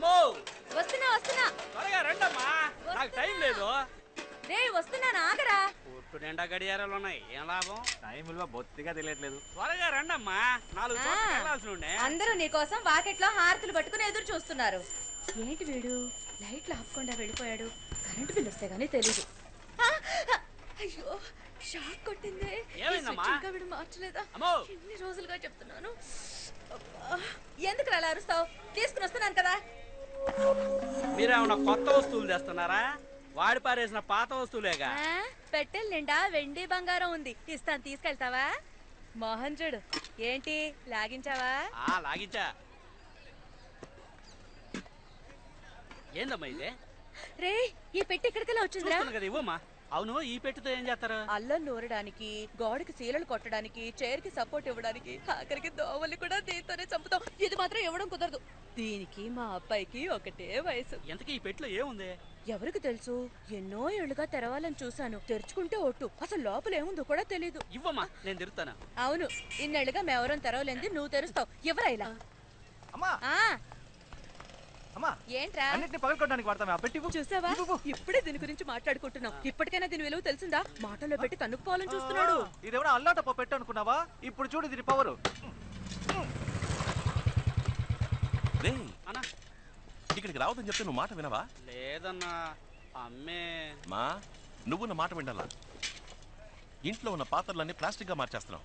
అమ్మో వస్తున్నా వస్తున్నా. త్వరగా రండమ్మా, నాకు టైం లేదు. రే వస్తున్నాను, ఆగరా. పొట్టు నిండా గడియారాలు ఉన్నాయి, ఏం లాభం? టైం విలువ బొత్తిగా తెలియట్లేదు. త్వరగా రండమ్మా, 4 చోట్లకి వెళ్ళాల్సి ఉండే. అందరూ నీకోసం వాకెట్లో హారతులు పట్టుకుని ఎదురు చూస్తున్నారు. ఏంటి వీడు లైట్లు ఆపకుండా వెళ్ళిపోయాడు? కరెంటు బిల్ వస్తే గానీ తెలీదు. అయ్యో షాక్ కొట్టిందే. ఇంకా వీడు మార్చలేదా? ఎన్ని రోజులుగా చెప్తున్నాను. ఎందుకు అలా అరుస్తావు? తీసుకుని వస్తున్నాను కదా. మీరేమన్నా కొత్త వస్తువులు తెస్తున్నారా? వాడి పారేసిన పాత వస్తువులేగా. పెట్టెల నిండా వెండి బంగారం ఉంది, ఇస్తాను, తీసుకెళ్తావా? మోహన్ చూడు, ఏంటి లాగించావా? లాగించా. ఏందమ్మా ఇదే? రే ఈ పెట్టి ఇక్కడికెలా వచ్చిందిరా? కదా, ఇవ్వమ్మా. అవును, ఈ పెట్టితో ఏం చేస్తారు? అల్లం నూరడానికి, గోడకి సీలలు కొట్టడానికి, చైర్ కి సపోర్ట్ ఇవ్వడానికి, ఆఖరికి దోవల్ని కూడా దీంతోనే చంపుతాం. ఇది మాత్రం ఇవ్వడం కుదరదు. దీనికి మా అబ్బాయికి ఒకటే వయసు. ఎంతకీ ఈ పెట్టిలో ఏముంది? ఎవరికి తెలుసు? ఎన్నో ఏళ్లుగా తెరవాలని చూశాను, తెరుచుకుంటే ఒట్టు. అసలు లోపల ఏముందో కూడా తెలీదు. ఇవ్వమ్మా, నేను తెరుస్తాను. అవును, ఇన్నేళ్లుగా మేవరం తెరవలేంది, నువ్వు తెరుస్తావు. ఎవరా ఇలా? ఏంట్రా? అన్నిటిని పగలకొట్టడానికి వాడతామే ఆ పెట్టి. చూసావా, ఇప్పుడే దీని గురించి మాట్లాడుకుంటున్నాం. ఇప్పటికైనా దీని విలువ తెలిసిందా? మాటల్లో పెట్టి తన్నుకుపోవాలని చూస్తున్నాడు. ఇదేమన్నా అల్లాట పెట్టు అనుకున్నావా? ఇప్పుడు చూడు దీని పవరు. ఇక్కడికి రావద్దని చెప్తే నువ్వు మాట వినవా? లేదన్నా, అమ్మే. మా నువ్వు నా మాట వినాలా? ఇంట్లో ఉన్న పాత్రలన్నీ ప్లాస్టిక్ గా మార్చేస్తున్నావు.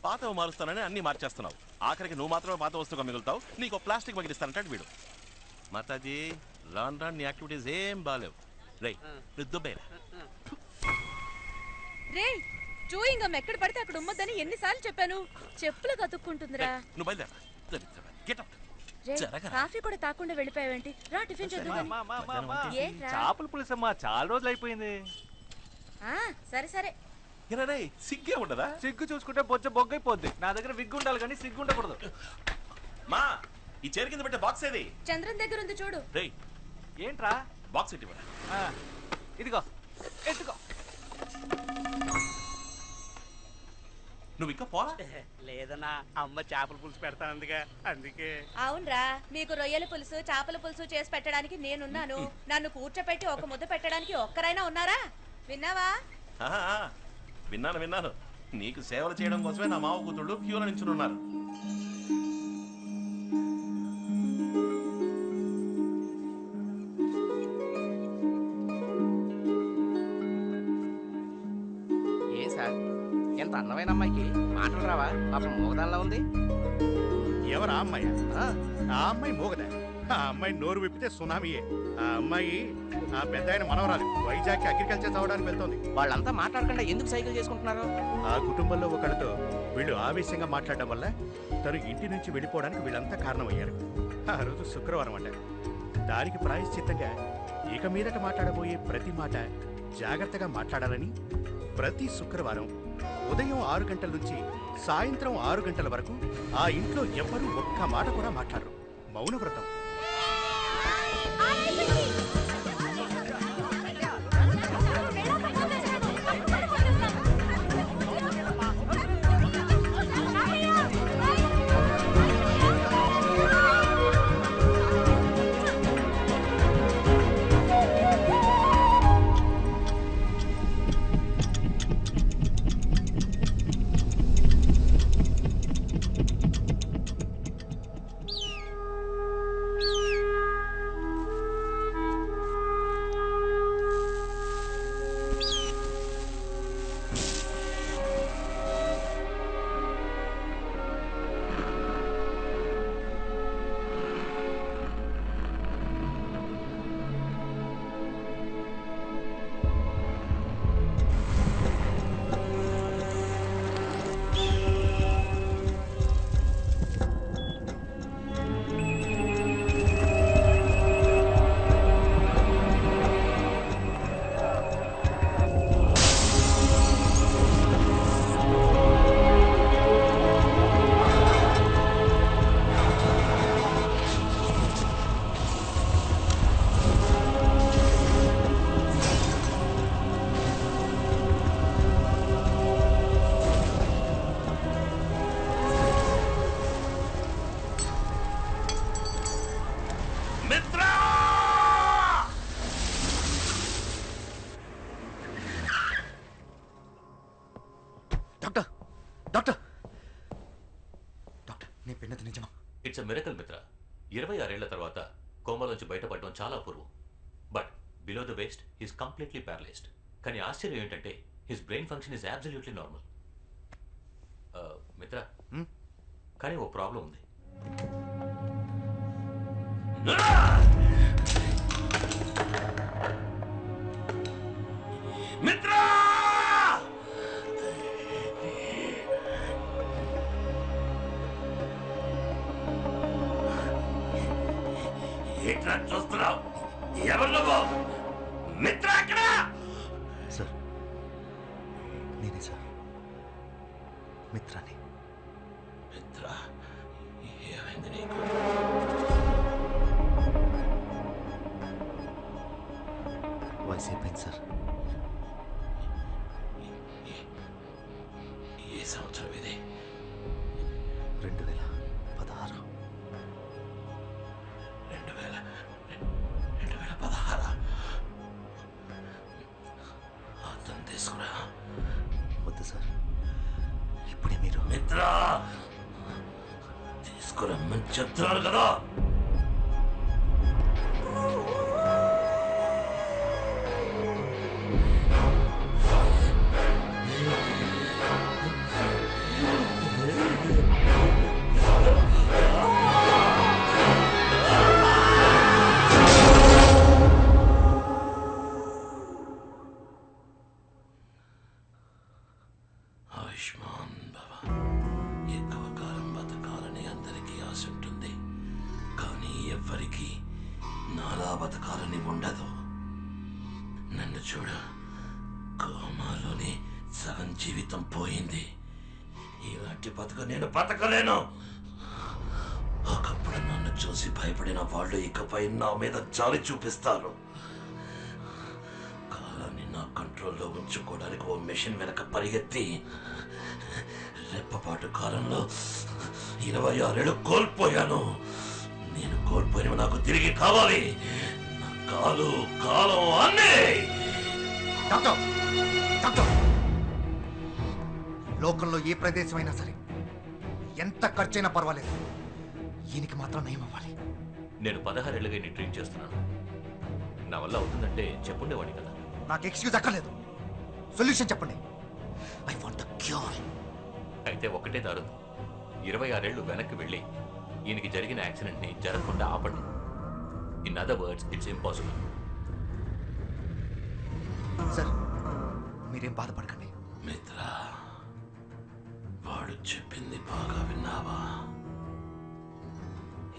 పాతవి మారుస్తానని అన్ని మార్చేస్తున్నావు. ఆఖరికి నువ్వు మాత్రమే పాత వస్తువుగా మిగులుతావు. నీకు ప్లాస్టిక్ పగిలిస్తానంటాడు వీడు. మాతాజీ, రాన్ రాన్ నీ యాక్టివిటీస్ ఏం బాలేవు. రేయ్ దుబ్బేరా. రే చూయింగ్ గమ్ ఎక్కడ పడితే అక్కడ ఉమ్మొద్దని ఎన్నిసార్లు చెప్పాను? చెప్పులు కతుక్కుంటుందిరా. నువ్వు బయలుదేరా. Get out. కాఫీ కూడా తాకుండా వెళ్ళిపోయావేంటి? రా టిఫిన్ చేద్దాం. చేపల పులుసమ్మా, చాలా రోజులు అయిపోయింది. సరే సరే. సిగ్గే ఉండదా? సిగ్గు చూసుకుంటే బొచ్చ బొగ్గైపోద్ది. నా దగ్గర విగ్గు ఉండాలి కానీ సిగ్గు ఉండకూడదు. మా ఈ చైర్ కింద పెట్టే బాక్స్ ఏది? చంద్రన్ దగ్గర ఉంది చూడు. రేయ్ ఏంట్రా? బాక్స్ ఇటు ఇవ్వరా. ఇదిగో ఎత్తుకో. నువ్వు ఇంకా పోలా? లేదన్నా, అమ్మ చేపల పులుసు పెడతానందుగా, అందుకే. అవునరా, మీకు రొయ్యల పులుసు, చేపల పులుసు చేసి పెట్టడానికి నేనున్నాను. నన్ను కూర్చోపెట్టి ఒక ముద్ద పెట్టడానికి ఒక్కరైనా ఉన్నారా? విన్నావా? విన్నాను. నీకు సేవలు చేయడం కోసమే నా మావ కూతుళ్ళు క్యూలో నించున్నారు. ఏ సార్, ఎంత అందమైన అమ్మాయికి మాటలు రావా? పాపం మోగదానిలా ఉంది. ఎవరా అమ్మాయి? ఆ అమ్మాయి మోగదా? ఆ అమ్మాయి నోరు విప్పితే సునామీయే. ఆ అమ్మాయి ఆ పెద్ద ఆయన మనవరాలు. వైజాగ్ అగ్రికల్చర్ చదవడానికి వెళ్తోంది. వాళ్ళంతా మాట్లాడకుండా ఎందుకు సైకిల్ చేసుకుంటున్నారు? ఆ కుటుంబంలో ఒకరితో వీళ్ళు ఆవేశంగా మాట్లాడడం వల్ల తను ఇంటి నుంచి వెళ్ళిపోవడానికి వీళ్ళంతా కారణమయ్యారు. ఆ రోజు శుక్రవారం అంట. దానికి ప్రాయశ్చిత్తంగా ఇక మీదట మాట్లాడబోయే ప్రతి మాట జాగ్రత్తగా మాట్లాడాలని ప్రతి శుక్రవారం ఉదయం 6 గంటల నుంచి సాయంత్రం 6 గంటల వరకు ఆ ఇంట్లో ఎవ్వరూ ఒక్క మాట కూడా మాట్లాడరు. మౌనవ్రతం. అది నిజమా? ఇట్స్ అ మిరకల్ మిత్ర. 26 ఏళ్ల తర్వాత కోమలోంచి బయటపడడం చాలా అపూర్వం. But below the waist he's completely paralysed. కానీ ఆశ్చర్యం ఏంటంటే his brain function is absolutely normal. మిత్ర, కానీ ఓ ప్రాబ్లం ఉంది. మిత్ర, ఎట్లా చూస్తున్నావు? ఎవరు నువ్వు? మిత్ర అక్కడ? సార్, నేనే సార్, మిత్రాని. మిత్ర, ఏమైంది నీకు? వయసు అయిపోయింది సార్. ఏ సంవత్సరం ఇది? 2016. 2016. అర్థం తీసుకురా. వద్దు సార్, ఇప్పుడే మీరు. మిత్ర, తీసుకురమ్మని చెప్తున్నాను కదా. ఆయుష్మాన్ భవ. ఎక్కువ కాలం బతకాలని అందరికీ ఆశ ఉంటుంది, కానీ ఎవ్వరికీ నాలా బతకాలని ఉండదు. నన్ను చూడ, కోమాలోనే సగం జీవితం పోయింది. ఇలాంటి బతుకు నేను బతకలేను. ఒకప్పుడు నన్ను చూసి భయపడిన వాళ్ళు ఇకపై నా మీద జాలి చూపిస్తారు. కాలాన్ని నా కంట్రోల్లో ఉంచుకోవడానికి ఓ మెషిన్ వెనక పరిగెత్తి రెప్పపాటు కాలంలో 26 ఏళ్ళు కోల్పోయాను. నేను కోల్పోయినవి నాకు తిరిగి కావాలి. నా కాలు, కాలం అన్నీ. డాక్టర్, డాక్టర్, లోకంలో ఏ ప్రదేశం అయినా సరే ఎంత ఖర్చైనా పర్వాలేదు, ఈయనకి మాత్రం నయం అవ్వాలి. నేను 16 ఏళ్ళుగా నీ ట్రీట్ చేస్తున్నాను. నా వల్ల అవుతుందంటే చెప్పుండేవాడి కదా. నాకు ఎక్స్క్యూజ్ అక్కర్లేదు, సొల్యూషన్ చెప్పండి. I want the cure. అయితే ఒకటే దారు, 26 ఏళ్ళు వెనక్కి వెళ్ళి ఈయనకి జరిగిన యాక్సిడెంట్ని జరగకుండా ఆపండి. In other words, it's impossible. Sir, మీరేం బాధపడకండి. మిత్ర, వాడు చెప్పింది బాగా విన్నావా?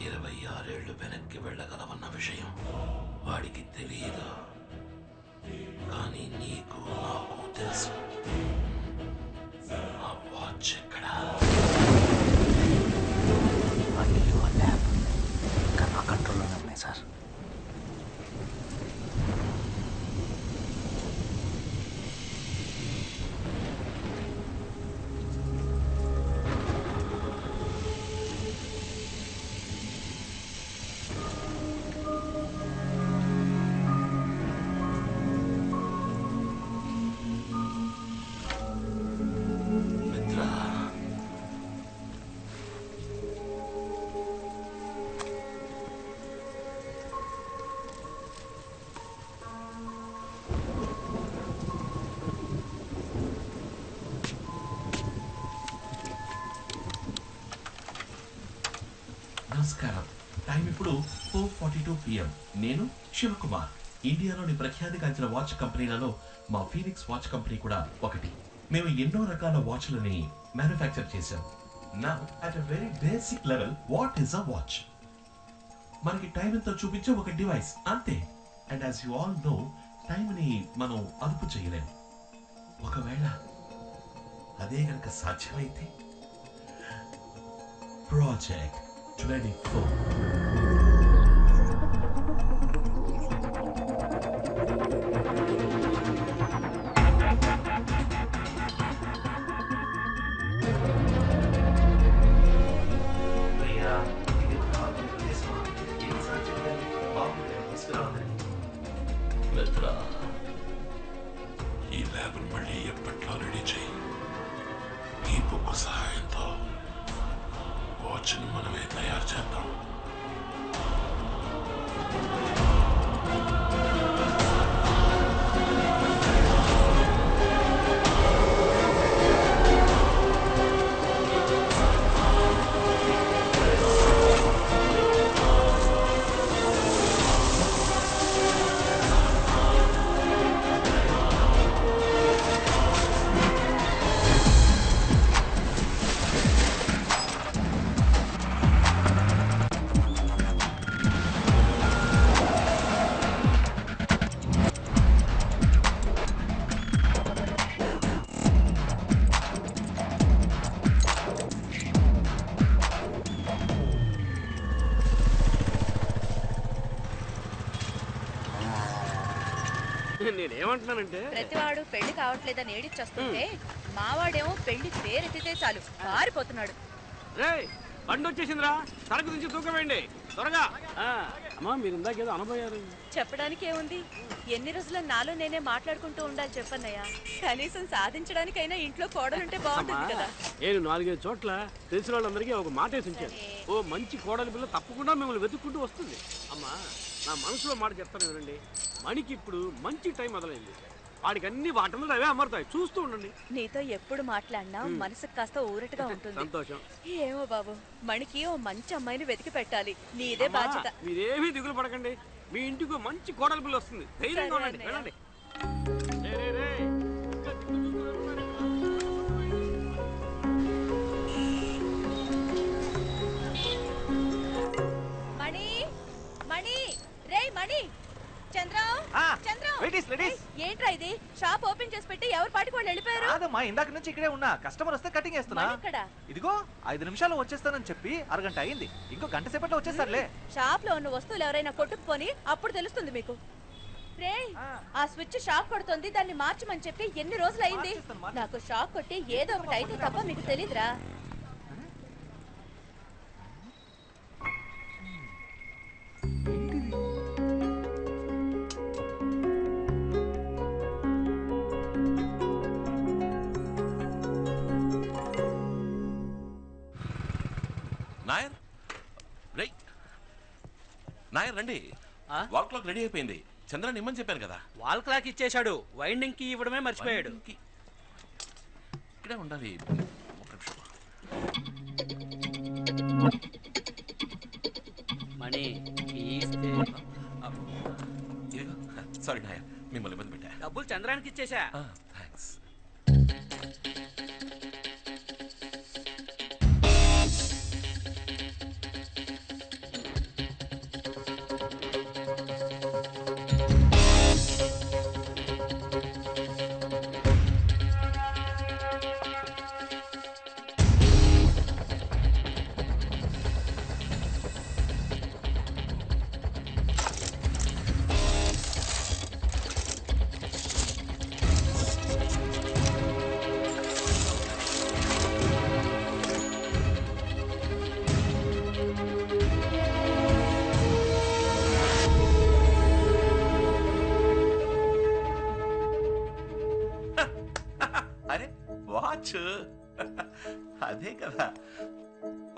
26 ఏళ్ళు వెనక్కి వెళ్ళగలవన్న విషయం వాడికి తెలియదు, కానీ నీకు నాకు తెలుసు. ఆ వాచ్ ఎక్కడా? ఆ ఇల్లు, ఆ ల్యాబ్ ఇంకా నా కంట్రోల్లోనే ఉన్నాయి సార్. నమస్కారం. టైం ఇప్పుడు 4:42 PM. నేను శివకుమార్. ఇండియాలోని ప్రఖ్యాతిగాంచిన వాచ్ కంపెనీలలో మా ఫీనిక్స్ వాచ్ కంపెనీ కూడా ఒకటి. మేము ఎన్నో రకాల వాచ్లని మ్యానుఫ్యాక్చర్ చేశాం. Now at a very basic level, what is a watch? మనకి టైం ఎంతో చూపించే ఒక డివైస్, అంతే. And as you all know, టైంని మనం అదుపు చేయలేము. ఒకవేళ అదే కనుక సాధ్యమైతే, ప్రాజెక్ట్ 24. మిత్ర, ఈ ల్యాబ్ మళ్ళీ ఎప్పట్లో రెడీ చేయి. ఈ బుక్ సహాయంతో వాచ్ని మనమే చేద్దాం. నేనేమంటున్నానంటే ప్రతివాడు పెళ్లి కావట్లేదని ఏడిచొస్తుంటే మావాడేమో పెళ్లి పేరెత్తితే చాలు పారిపోతున్నాడు. రేయ్ బండి వచ్చేసిందిరా, సరుకు నుంచి తూకవేయండి త్వరగా. అమ్మా మీరు ఇందాకేదో అనబోయారు. చెప్పడానికి ఏముంది, ఎన్ని రోజులు నాలో నేనే మాట్లాడుకుంటూ ఉండాలి చెప్పన్నయ్య. కనీసం సాధించడానికైనా ఇంట్లో కోడలుంటే బాగుంటుంది కదా. నేను 4-5 చోట్ల తెలిసిన వాళ్ళందరికీ ఒక మాట వేసి ఉంచాను. ఓ మంచి కోడలి పిల్ల తప్పకుండా మిమ్మల్ని వెతుక్కుంటూ వస్తుంది. అమ్మా నా మనసులో మాట చెప్తాను వినండి, మణికి ఇప్పుడు మంచి టైం మొదలైంది. వాడికి అన్ని వాటలు అవే అమరుతాయి, చూస్తూ ఉండండి. నీతో ఎప్పుడు మాట్లాడినా మనసుకు కాస్త ఊరటగా ఉంటుంది. సంతోషం. ఏమో బాబు, మణికి ఓ మంచి అమ్మాయిని వెతికి పెట్టాలి, నీదే బాధ్యత. మీరేమీ దిగులు పడకండి, మీ ఇంటికి మంచి కోడలి పిల్ల వస్తుంది. ధైర్యంగా ఉండండి, వెళ్ళండి. మణి మణి రే మణి, చంద్రం చంద్రం, ఏంట్రా ఇది? షాప్ ఓపెన్ చేసి పెట్టి ఎవరి పాటికి వాళ్ళు వెళ్ళిపోయారు? కాదమ్మా, ఇందాక నుంచి ఇక్కడే ఉన్నా. కస్టమర్ వస్తే కటింగ్ చేస్తున్నా. ఇదిగో 5 నిమిషాలు వచ్చేస్తానని చెప్పి అరగంట అయింది. ఇంకో గంట సేపట్లో వచ్చేస్తారులే. షాప్ లో ఉన్న వస్తువులు ఎవరైనా కొట్టుకుపోని అప్పుడు తెలుస్తుంది మీకు. రే ఆ స్విచ్ షాక్ కొడుతుంది, దాన్ని మార్చమని చెప్పి ఎన్ని రోజులు అయింది. నాకు షాక్ కొట్టి ఏదో ఒకటి అయితే తప్ప మీకు తెలీదురా. నాయర్ రే, నాయర్ రండి. వాల్ క్లాక్ రెడీ అయిపోయింది. చంద్రన్ ఇమ్మని చెప్పాను కదా. వాల్ క్లాక్ ఇచ్చేశాడు, వైండింగ్ కి ఇవ్వడమే మర్చిపోయాడు. ఇక్కడే ఉండాలి. మణి సారీ నాయర్, మిమ్మల్ని ఇబ్బంది పెట్టా. డబ్బులు చంద్రానికి ఇచ్చేసా. థ్యాంక్స్. అదే కదా,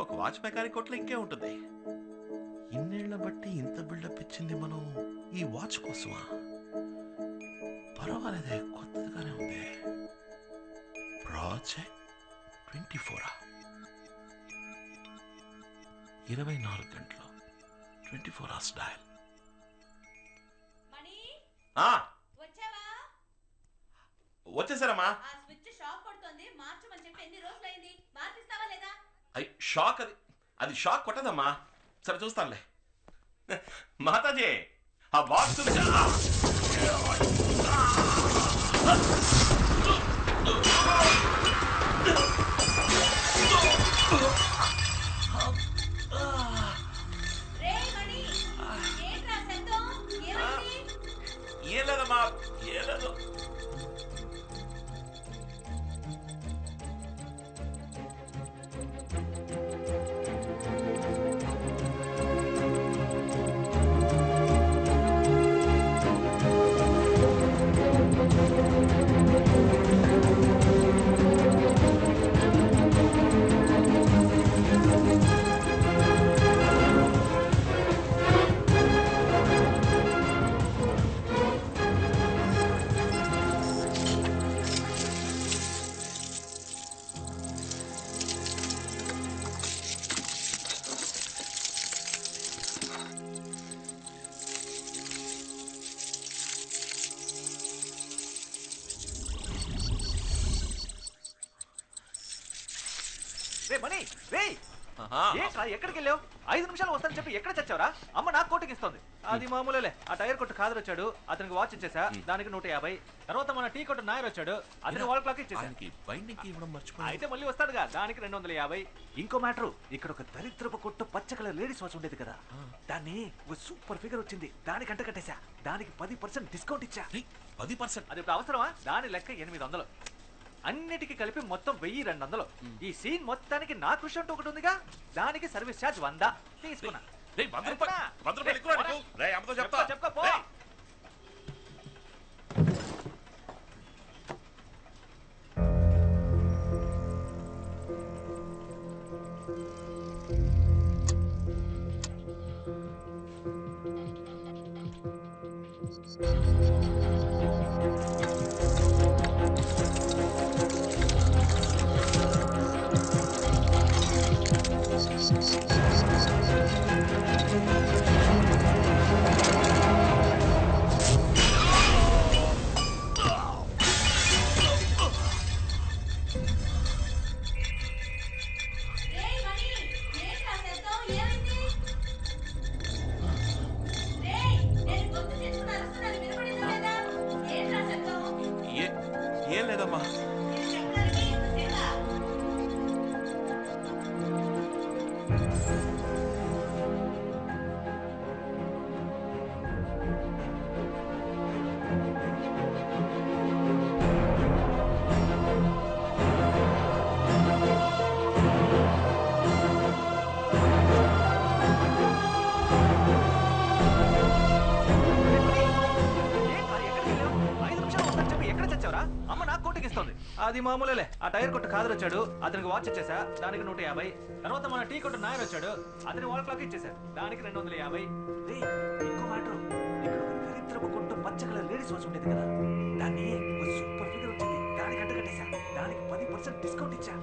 ఒక వాచ్ మెకానిక్ కొట్లో ఇంకే ఉంటుంది. ఇన్నేళ్ల బట్టి ఇంత బిల్డప్ ఇచ్చింది మనం ఈ వాచ్ కోసమా? పర్వాలేదే, కొత్తగానే ఉంది. ప్రాజెక్ట్ 24 24 గంటలు 24 hours డయల్. వచ్చేసారమ్మా. షాక్ అది షాక్ కొట్టదమ్మా. సరే చూస్తానులే. మాతాజీ ఆ బాక్స్ ఏం లేదమ్మా, ఏం లేదు. మనీ రేయ్ ఏంట్రా ఎక్కడికి వెళ్ళావు 5 నిమిషాలు వస్తానని చెప్పి ఎక్కడ చచ్చావురా అమ్మ నాకు కోటింగ్ ఇస్తుంది అది మామూలులే ఆ టైర్ కొట్టు ఖాదర్ వచ్చాడు అతనికి వాచ్ ఇచ్చేసా దానికి 150 తర్వాత మన టీ కొట్టు నాయర్ వచ్చాడు అతనికి వాల్ క్లాక్ ఇచ్చేసా అయితే మళ్ళీ వస్తాడుగా దానికి 250 ఇంకో మ్యాటర్ ఇక్కడ ఒక దరిద్రపు కొట్టు పచ్చ కలర్ లేడీస్ వాచ్ ఉండేది కదా దాన్ని ఒక సూపర్ ఫిగర్ వచ్చింది దానికి అంట కట్టేశా దానికి 10% డిస్కౌంట్ ఇచ్చా 10%? అది ఇప్పుడు అవసరమా దాని లెక్క 800 అన్నిటికీ కలిపి మొత్తం 1200 ఈ సీన్ మొత్తానికి నా కృషి అంటూ ఒకటి ఉందిగా దానికి సర్వీస్ ఛార్జ్ 100 తీసుకున్నా చెప్పుకో పో ఏం లేదమ్మా అది మామూలులే ఆ టైర్ కొట్టు ఖాదర్ వచ్చాడు అతనికి వాచ్ ఇచ్చేసా దానికి 150 తర్వాత మన టీ కొట్టు నాయర్ వచ్చాడు అతని వాల్ క్లాక్ ఇచ్చేసా దానికి 250 ఇంకో మ్యాటర్ ఇక్కడ ఒక దరిద్రపు కొట్టు పచ్చ కలర్ లేడీస్ వాచ్ ఉండేది కదా దాన్ని ఒక సూపర్ ఫిగర్ వచ్చింది దానికి అంట కట్టేశా దానికి 10% డిస్కౌంట్ ఇచ్చా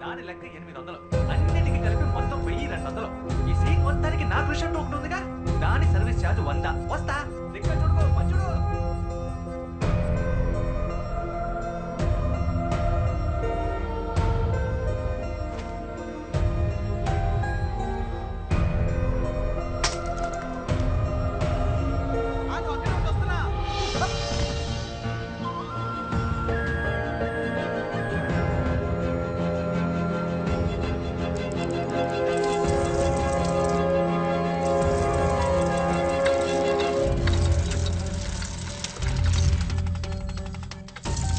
దాని లెక్క 800